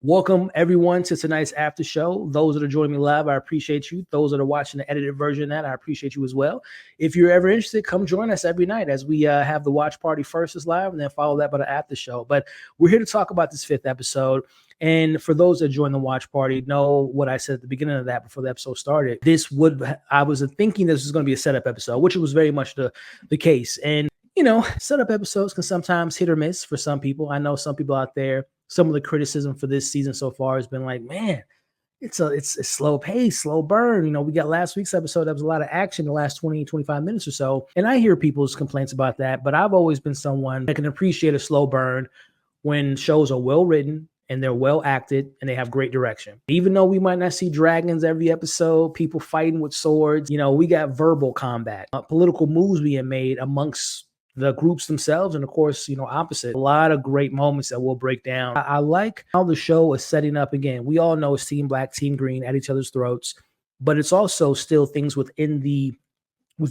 Welcome everyone to tonight's after show. Those that are joining me live, I appreciate you. Those that are watching the edited version of that, I appreciate you as well. If you're ever interested, come join us every night as we have the watch party first is live and then follow that by the after show. But we're here to talk about this fifth episode. And for those that join the watch party, know what I said at the beginning of that before the episode started. I was thinking this was going to be a setup episode, which was very much the case. And setup episodes can sometimes hit or miss for some people. I know some people out there, some of the criticism for this season so far has been like, man, it's a slow pace, slow burn. We got last week's episode. There was a lot of action the last 20, 25 minutes or so. And I hear people's complaints about that, but I've always been someone that can appreciate a slow burn when shows are well written and they're well acted and they have great direction. Even though we might not see dragons every episode, people fighting with swords, we got verbal combat, political moves being made amongst the groups themselves, and of course, opposite. A lot of great moments that we'll break down. I like how the show is setting up. Again, we all know it's Team Black, Team Green at each other's throats, but it's also still things within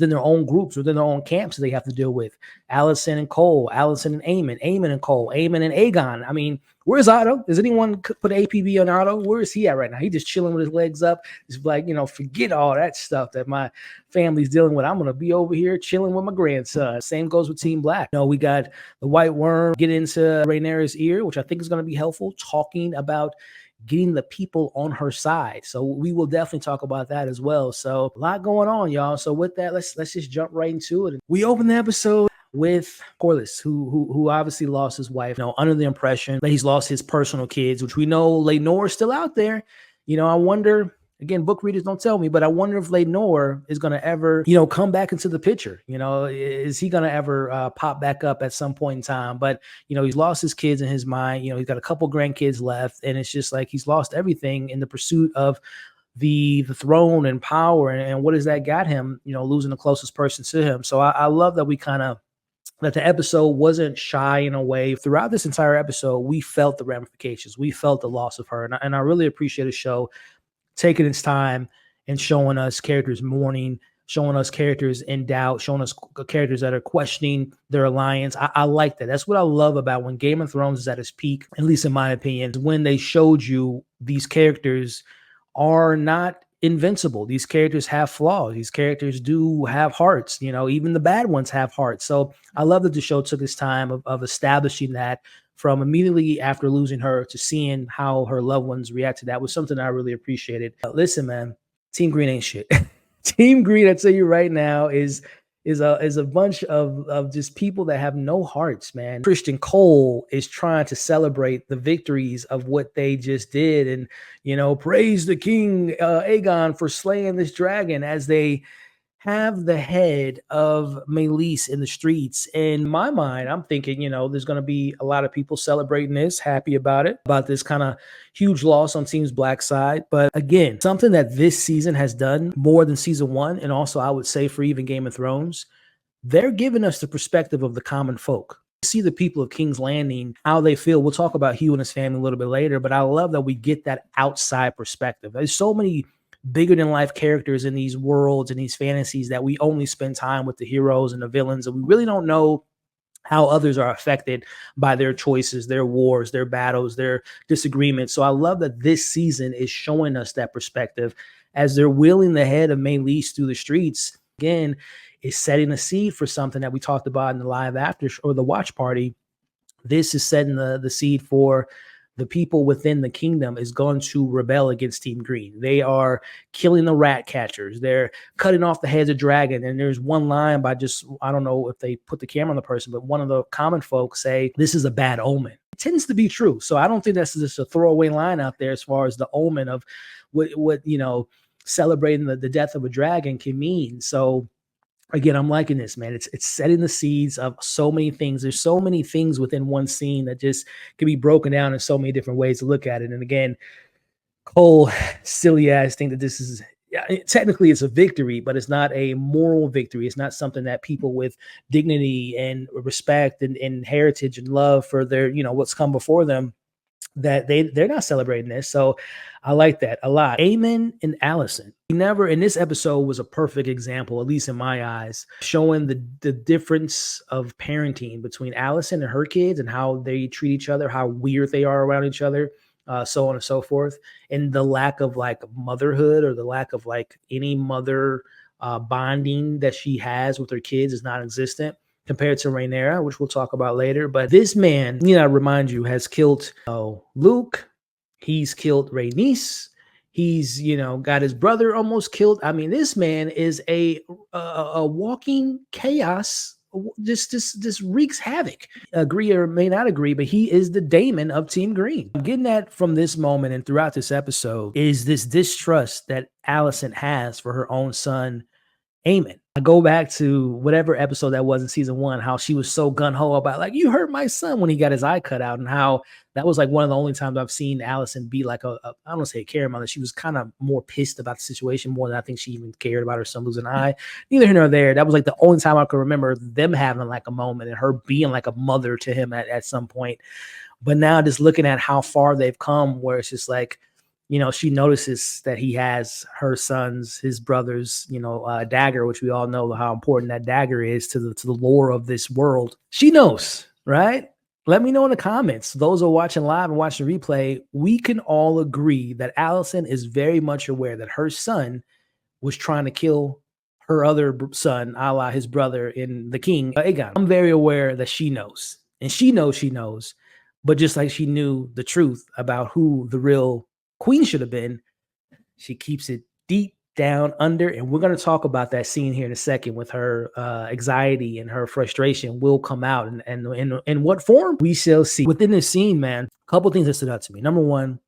their own groups, within their own camps that they have to deal with. Allison and Cole, Allison and Aemon and Cole, Aemon and Aegon. I mean, where's Otto? Does anyone put APB on Otto? Where is he at right now? He just chilling with his legs up. Just like, forget all that stuff that my family's dealing with. I'm going to be over here chilling with my grandson. Same goes with Team Black. We got the White Worm get into Rhaenyra's ear, which I think is going to be helpful, talking about getting the people on her side. So we will definitely talk about that as well. So a lot going on, y'all. So with that, let's just jump right into it. We open the episode with Corlys, who obviously lost his wife, under the impression that he's lost his personal kids, which we know Laenor is still out there. I wonder, again, book readers don't tell me, but I wonder if Laenor is going to ever, come back into the picture. Is he going to ever pop back up at some point in time? But, he's lost his kids in his mind. He's got a couple grandkids left, and it's just like he's lost everything in the pursuit of the throne and power. And what has that got him, losing the closest person to him? So I love that that the episode wasn't shying away. Throughout this entire episode, we felt the ramifications. We felt the loss of her. And I really appreciate the show taking its time and showing us characters mourning, showing us characters in doubt, showing us characters that are questioning their alliance. I like that. That's what I love about when Game of Thrones is at its peak, at least in my opinion, when they showed you these characters are not invincible. These characters have flaws. These characters do have hearts. Even the bad ones have hearts. So I love that the show took its time of establishing that, from immediately after losing her to seeing how her loved ones react to that, was something I really appreciated. Listen, man, Team Green ain't shit. Team Green, I tell you right now, is a bunch of just people that have no hearts, man. Christian Cole is trying to celebrate the victories of what they just did, and praise the king Aegon for slaying this dragon, as they have the head of Meleys in the streets. In my mind, I'm thinking, there's going to be a lot of people celebrating this, happy about this kind of huge loss on Team's Black side. But again, something that this season has done more than season one, and also I would say for even Game of Thrones, they're giving us the perspective of the common folk. See the people of King's Landing, how they feel. We'll talk about Hugh and his family a little bit later, but I love that we get that outside perspective. There's so many bigger than life characters in these worlds and these fantasies that we only spend time with the heroes and the villains, and we really don't know how others are affected by their choices, their wars, their battles, their disagreements. So I love that this season is showing us that perspective as they're wheeling the head of Meleys through the streets. Again, is setting a seed for something that we talked about in the live after or the watch party. This is setting the seed for the people within the kingdom is going to rebel against Team Green. They are killing the rat catchers. They're cutting off the heads of dragon. And there's one line by I don't know if they put the camera on the person, but one of the common folks say, this is a bad omen. It tends to be true. So I don't think that's just a throwaway line out there as far as the omen of what celebrating the death of a dragon can mean. So again, I'm liking this, man. It's setting the seeds of so many things. There's so many things within one scene that just can be broken down in so many different ways to look at it. And again, Cole, silly ass, think that this is, technically it's a victory, but it's not a moral victory. It's not something that people with dignity and respect and heritage and love for their, what's come before them, that they're not celebrating this. So I like that a lot. Aemon and Allison. Never in this episode was a perfect example, at least in my eyes, showing the difference of parenting between Allison and her kids and how they treat each other, how weird they are around each other. so on and so forth. And the lack of like motherhood or the lack of like any mother bonding that she has with her kids is non-existent compared to Rhaenyra, which we'll talk about later. But this man, I remind you, has killed Luke. He's killed Rhaenys. He's, got his brother almost killed. I mean, this man is a walking chaos. Just wreaks havoc. Agree or may not agree, but he is the Daemon of Team Green. I'm getting that from this moment and throughout this episode is this distrust that Alicent has for her own son, Aemon. I go back to whatever episode that was in season 1, how she was so gung-ho about like, you hurt my son when he got his eye cut out, and how that was like one of the only times I've seen Alicent be like I don't want to say a care mother. She was kind of more pissed about the situation more than I think she even cared about her son losing an eye. Neither here nor there. That was like the only time I could remember them having like a moment and her being like a mother to him at some point. But now just looking at how far they've come, where it's just like, she notices that he has her son's, his brother's, dagger, which we all know how important that dagger is to the lore of this world. She knows, right? Let me know in the comments. Those who are watching live and watching replay, we can all agree that Alicent is very much aware that her son was trying to kill her other son, a la his brother in the King, Aegon. I'm very aware that she knows. And she knows. But just like she knew the truth about who the real Queen should have been, she keeps it deep down under. And we're going to talk about that scene here in a second with her anxiety and her frustration will come out. And in what form, we shall see. Within this scene, man, a couple things that stood out to me. Number one,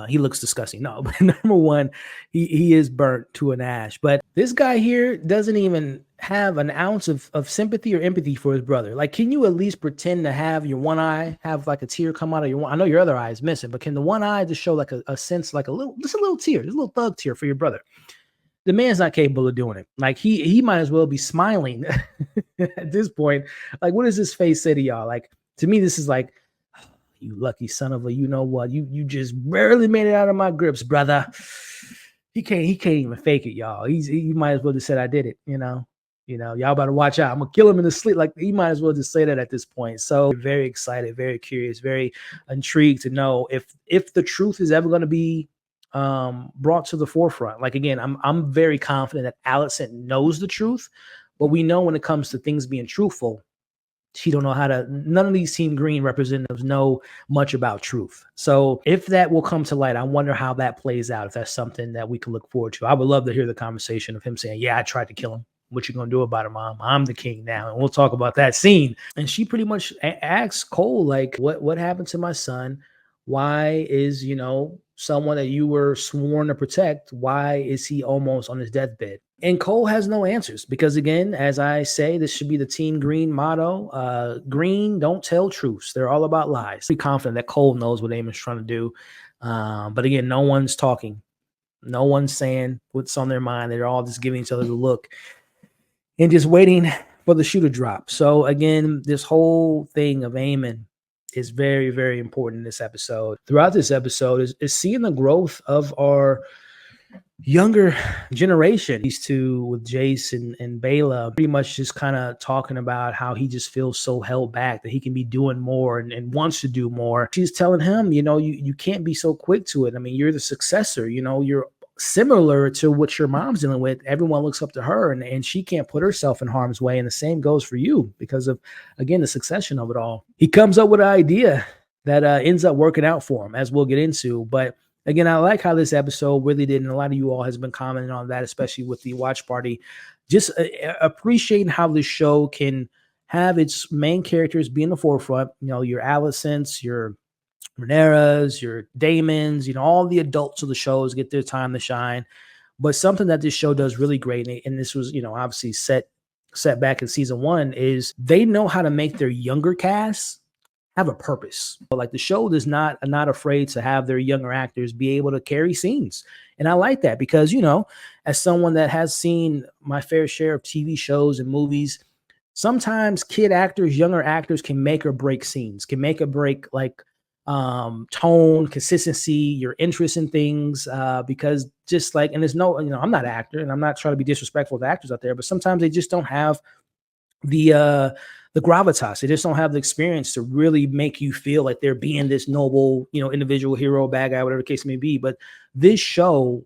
he looks disgusting. No, but number one, he is burnt to an ash. But this guy here doesn't even have an ounce of sympathy or empathy for his brother. Like, can you at least pretend to have your one eye have like a tear come out of your one? I know your other eye is missing, but can the one eye just show like a sense, like just a little tear, just a little thug tear for your brother? The man's not capable of doing it. Like he might as well be smiling at this point. Like, what does his face say to y'all? Like, to me, this is like, you lucky son of a, you know what? You just barely made it out of my grips, brother. He can't even fake it, y'all. He might as well just said I did it, y'all better watch out. I'm gonna kill him in his sleep. Like, he might as well just say that at this point. So very excited, very curious, very intrigued to know if the truth is ever going to be brought to the forefront. Like, again, I'm very confident that Alicent knows the truth, but we know when it comes to things being truthful, she don't know how to. None of these Team Green representatives know much about truth. So if that will come to light, I wonder how that plays out. If that's something that we can look forward to, I would love to hear the conversation of him saying, "Yeah, I tried to kill him. What you gonna do about it, Mom? I'm the king now." And we'll talk about that scene. And she pretty much asks Cole, like, what happened to my son? Why is, someone that you were sworn to protect, why is he almost on his deathbed? And Cole has no answers because, again, as I say, this should be the Team Green motto. Green don't tell truths. They're all about lies. Pretty confident that Cole knows what Aemon's trying to do. But again, no one's talking. No one's saying what's on their mind. They're all just giving each other the look and just waiting for the shoe to drop. So again, this whole thing of Aemon is very, very important in this episode. Throughout this episode is seeing the growth of our younger generation. These two with Jace and Bela pretty much just kind of talking about how he just feels so held back, that he can be doing more and wants to do more. She's telling him, you can't be so quick to it. I mean, you're the successor, you're similar to what your mom's dealing with. Everyone looks up to her and she can't put herself in harm's way. And the same goes for you because of, again, the succession of it all. He comes up with an idea that ends up working out for him, as we'll get into. But again, I like how this episode really did, and a lot of you all has been commenting on that, especially with the watch party, just appreciating how this show can have its main characters be in the forefront. Your Alicents, your Rhaenyras, your Daemons, all the adults of the shows get their time to shine. But something that this show does really great, and this was, obviously set back in season 1, is they know how to make their younger cast have a purpose. Like, the show is not afraid to have their younger actors be able to carry scenes. And I like that because, as someone that has seen my fair share of TV shows and movies, sometimes kid actors, younger actors can make or break scenes, can make or break like tone, consistency, your interest in things, because just like, and there's no, I'm not an actor and I'm not trying to be disrespectful to actors out there, but sometimes they just don't have the the gravitas. They just don't have the experience to really make you feel like they're being this noble, individual hero, bad guy, whatever the case may be. But this show,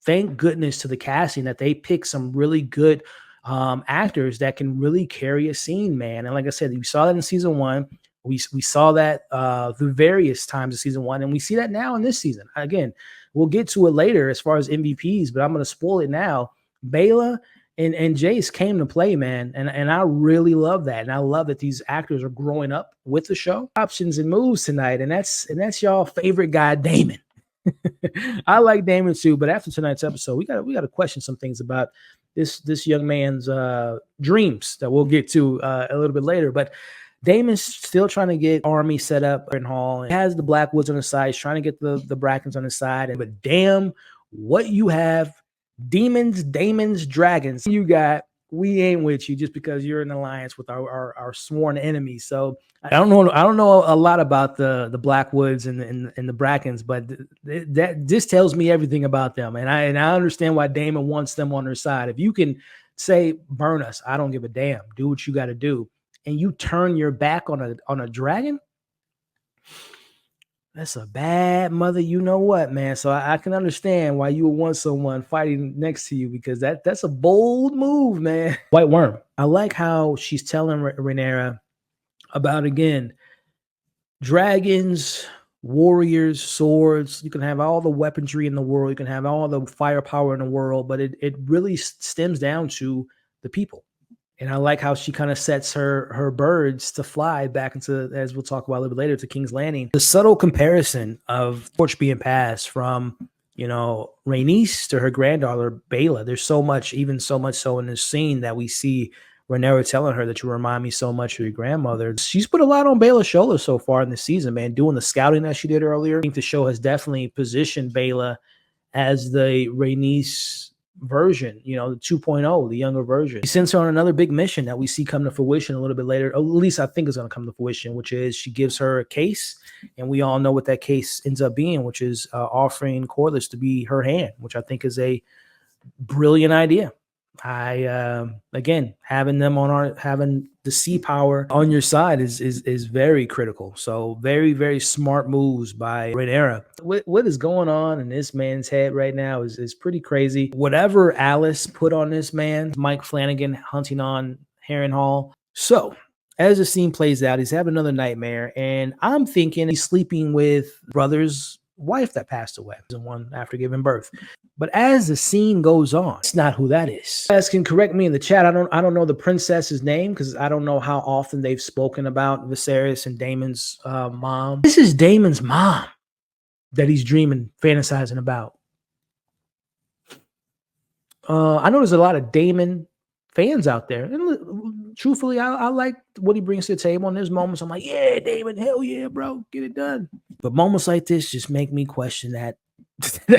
thank goodness to the casting that they pick some really good actors that can really carry a scene, man. And like I said, we saw that in season one. We saw that the various times of season one, and we see that now in this season. Again, we'll get to it later as far as MVPs, but I'm going to spoil it now. Bela and Jace came to play, man, and I really love that, and I love that these actors are growing up with the show. Options and moves tonight, and that's y'all favorite guy, Damon. I like Damon too, but after tonight's episode, we got to question some things about this young man's dreams that we'll get to a little bit later. But Damon's still trying to get army set up in Hall, and has the Blackwoods on his side. He's trying to get the Brackens on his side. But damn, what you have, demons, Damons, dragons, you got. We ain't with you just because you're in alliance with our sworn enemies. So I don't know a lot about the Blackwoods and the Brackens, but that this tells me everything about them. And I understand why Damon wants them on their side. If you can say burn us, I don't give a damn. Do what you got to do, and you turn your back on a dragon. That's a bad mother, you know what, man. So I can understand why you would want someone fighting next to you, because that's a bold move, man. White Worm. I like how she's telling Rhaenyra about, again, dragons, warriors, swords. You can have all the weaponry in the world. You can have all the firepower in the world, but it really stems down to the people. And I like how she kind of sets her birds to fly back into, as we'll talk about a little bit later, to King's Landing. The subtle comparison of torch being passed from, Rhaenys to her granddaughter, Bela. There's so much so in this scene that we see Rhaenyra telling her that you remind me so much of your grandmother. She's put a lot on Bela's shoulders so far in this season, man, doing the scouting that she did earlier. I think the show has definitely positioned Bela as the Rhaenys version, the 2.0, the younger version. He sends her on another big mission that we see come to fruition a little bit later. At least I think it's going to come to fruition, which is she gives her a case, and we all know what that case ends up being, which is offering Corlys to be her hand, which I think is a brilliant idea. Again, having the sea power on your side is very critical. So very, very smart moves by Rhaenyra. What is going on in this man's head right now is pretty crazy. Whatever Alice put on this man, Mike Flanagan hunting on Harrenhal. So as the scene plays out, he's having another nightmare, and I'm thinking he's sleeping with brother's wife that passed away, one after giving birth. But as the scene goes on, it's not who that is. You guys can correct me in the chat. I don't know the princess's name, because I don't know how often they've spoken about Viserys and Daemon's mom. This is Daemon's mom that he's dreaming, fantasizing about. I know there's a lot of Daemon fans out there, and truthfully, I like what he brings to the table. And there's moments I'm like, yeah, Daemon, hell yeah, bro, get it done. But moments like this just make me question that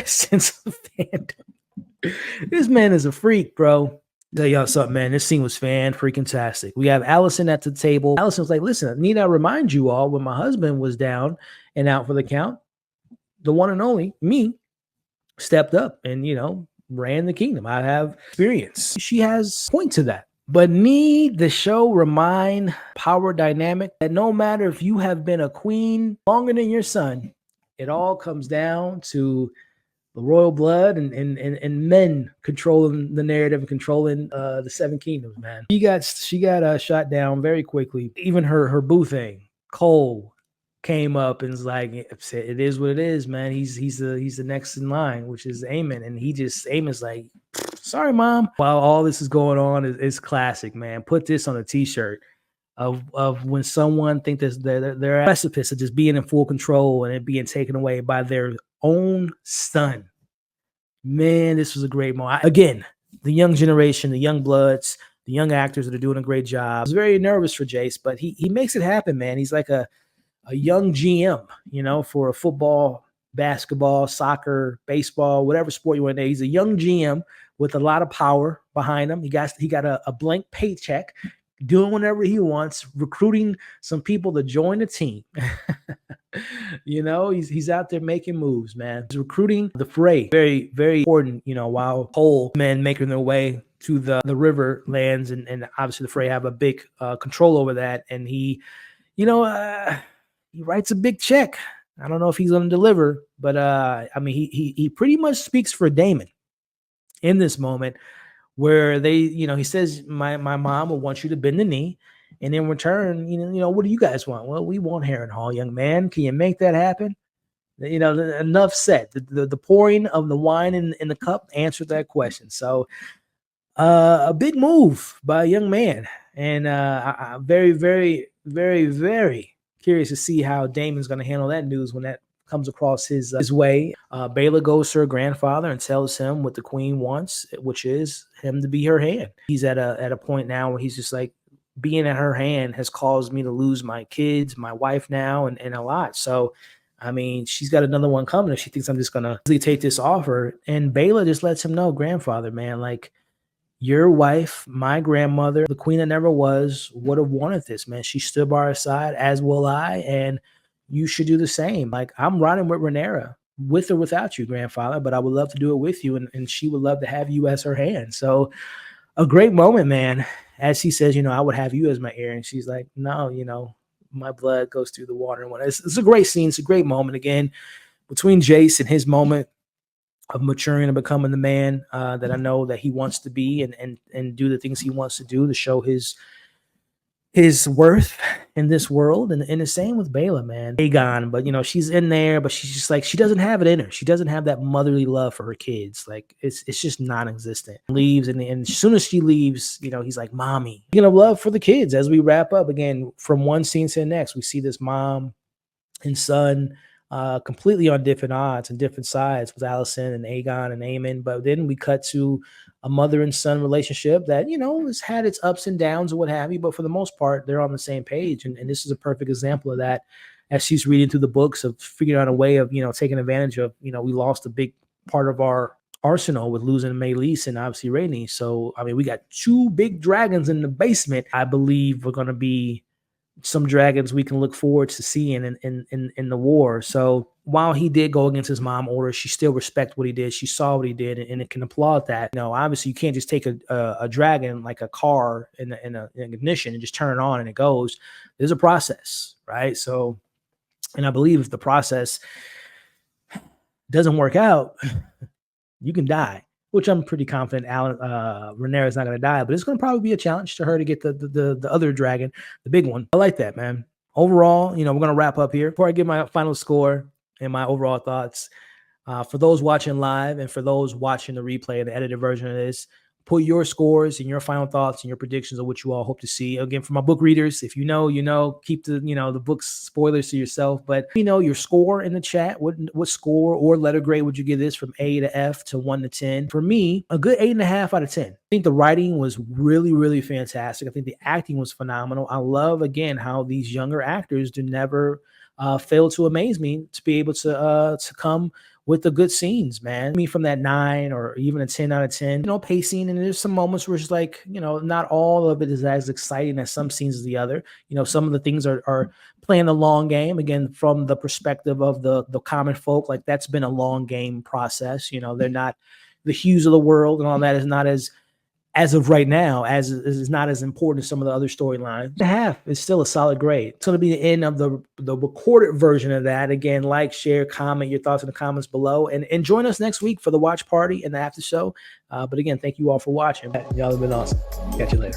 sense of fandom. This man is a freak, bro. Tell y'all something, man. This scene was freaking-tastic. We have Allison at the table. Allison's like, listen, need I remind you all, when my husband was down and out for the count, the one and only me stepped up and, ran the kingdom. I have experience. She has point to that. But need the show remind power dynamic that no matter if you have been a queen longer than your son, it all comes down to the royal blood and men controlling the narrative and controlling the seven kingdoms, man. She got shot down very quickly. Even her boo thing, Cole, came up and was like, it is what it is, man. He's the next in line, which is Aemon. And Aemon's like, sorry, mom. While all this is going on, is classic, man. Put this on a t-shirt of when someone thinks they're at the precipice of just being in full control and it being taken away by their own son. Man, this was a great moment. Again, the young generation, the young bloods, the young actors that are doing a great job. I was very nervous for Jace, but he makes it happen, man. He's like a young GM, for a football, basketball, soccer, baseball, whatever sport you want to name. He's a young GM with a lot of power behind him. He got a blank paycheck, doing whatever he wants, recruiting some people to join the team. He's out there making moves, man. He's recruiting the fray. Very, very important, while whole men making their way to the river lands, and obviously the fray have a big control over that. And he writes a big check. I don't know if he's going to deliver, but I mean, he pretty much speaks for Damon in this moment, where he says, my mom will want you to bend the knee, and in return, what do you guys want? Well, we want Harrenhal, young man. Can you make that happen? Enough said. The pouring of the wine in the cup answered that question. So a big move by a young man, and I'm very, very, very, very curious to see how Damon's going to handle that news when that comes across his way. Bela goes to her grandfather and tells him what the queen wants, which is him to be her hand. He's at a point now where he's just like, being at her hand has caused me to lose my kids, my wife now, and a lot. So, I mean, she's got another one coming if she thinks I'm just going to take this offer. And Bela just lets him know, grandfather, man, like, your wife, my grandmother, the queen that never was, would have wanted this, man. She stood by her side, as will I, and you should do the same. Like, I'm riding with Rhaenyra, with or without you, grandfather, but I would love to do it with you, and she would love to have you as her hand. So a great moment, man, as he says, I would have you as my heir. And she's like, no, my blood goes through the water. And whatnot. It's a great scene. It's a great moment, again, between Jace and his moment of maturing and becoming the man that I know that he wants to be, and do the things he wants to do to show his worth in this world. And the same with Bela, man. Aegon, but she's in there, but she's just like, she doesn't have it in her. She doesn't have that motherly love for her kids. Like, it's just non-existent. Leaves, and as soon as she leaves, he's like, mommy. Love for the kids. As we wrap up, again, from one scene to the next, we see this mom and son completely on different odds and different sides with Alicent and Aegon and Aemon. But then we cut to a mother and son relationship that, has had its ups and downs or what have you. But for the most part, they're on the same page. And this is a perfect example of that, as she's reading through the books, of figuring out a way of, taking advantage of, we lost a big part of our arsenal with losing Maelys and obviously Rhaenys. So, I mean, we got 2 big dragons in the basement. I believe we're going to be some dragons we can look forward to seeing in the war. So while he did go against his mom order, she still respects what he did. She saw what he did, and it can applaud that. Obviously you can't just take a dragon like a car in an ignition and just turn it on and it goes. There's a process, right? So, and I believe if the process doesn't work out, you can die. Which I'm pretty confident Rhaenyra is not going to die, but it's going to probably be a challenge to her to get the other dragon, the big one. I like that, man. Overall, we're going to wrap up here. Before I give my final score and my overall thoughts, for those watching live and for those watching the replay and the edited version of this, put your scores and your final thoughts and your predictions of what you all hope to see. Again, for my book readers, if you know, keep the book's spoilers to yourself. But your score in the chat. What score or letter grade would you give this from A to F to 1 to 10? For me, a good 8.5 out of 10. I think the writing was really, really fantastic. I think the acting was phenomenal. I love, again, how these younger actors do never fail to amaze me to be able to come with the good scenes, man. I mean, from that 9 or even a 10 out of 10, pacing. And there's some moments where it's like, not all of it is as exciting as some scenes as the other. Some of the things are playing the long game, again, from the perspective of the common folk. Like, that's been a long game process. They're not the Hughes of the world, and all that is not as of right now, as is not as important as some of the other storylines. The half is still a solid grade. It's going to be the end of the recorded version of that. Again, like, share, comment your thoughts in the comments below, and join us next week for the watch party and the after show. But again, thank you all for watching. Y'all have been awesome. Catch you later.